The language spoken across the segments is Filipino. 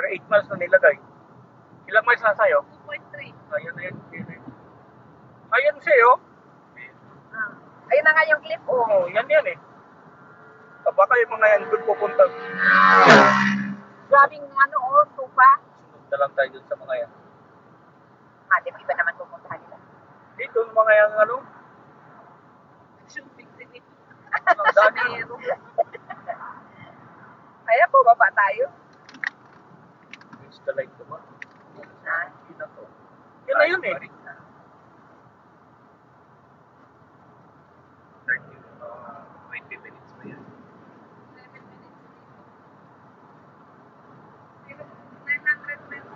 Pero 8 miles na nilagay. Ilang miles na sa'yo? 2.3. Ayan na yan. Ayan sa'yo. Ayun na nga yung clip, oh. Oo, yan eh. Baka yung mga yan doon pupunta. Grabing ano, oh, tupa. Sunod na lang tayo dun sa mga yan. Di ba iba naman pupuntahan nila? Dito yung mga yan ano. Ang dami. Ayan po, baba tayo. Use the light ko ba? Yun na to. Yun na yun eh. 20 minutes ba yan? 7 minutes. 900 minutes.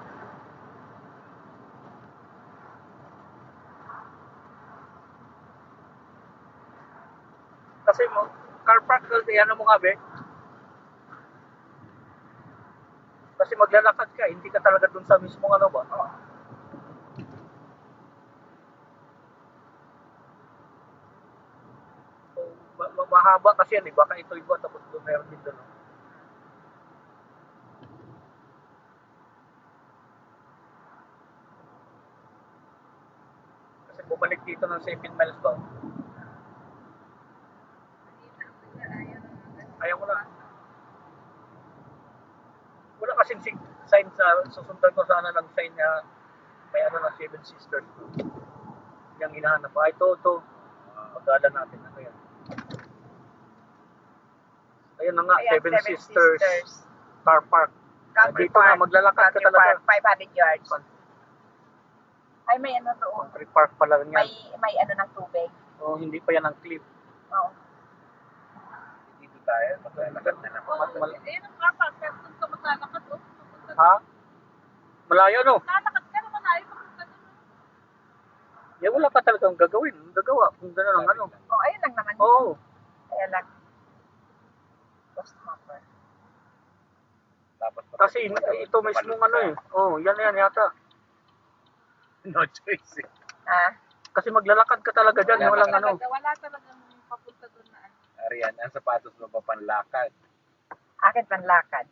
Kasi mo, car park, ano mo nga be? Kasi maglalakad ka, hindi ka talaga dun sa mismong ano ba? So, mahaba kasi yan eh, baka ito iba tapos doon meron din doon. Kasi bumalik dito ng 7 miles ba? Ayaw mo na. Wala kasing sign sa susundan ko sana ng sign na may ano na Seven Sisters. Yung hinahanap. Ito. Pag-gala natin. Ano yan? Ayun na nga, Ayan, Seven Sisters Car Park. Country Dito Park. na, maglalakad ka Country talaga. Park, 500 yards. Ay, may ano to. Country Park pala yan. May ano ng tubig. Oh, hindi pa yan ang cliff. Oo. Dito tayo, maglalakad na lang. Ayun ang car park. Kaya kung ka maglalakad, oh. Ha? Malayo no? Lalakad ka naman tayo. Yan wala ka talagang gagawin. Gagawa kung gano'n ang ano. Oh, ayun lang naman. Oo. Kaya lang. Lost mapper. Kasi ito mismo ano eh. Oh, yan yata. No choice eh. Kasi maglalakad ka talaga dyan. Walang ano. Wala talagang papunta doon na ano. Arian, ang sapatos mo pa panlakad. Akin panlakad.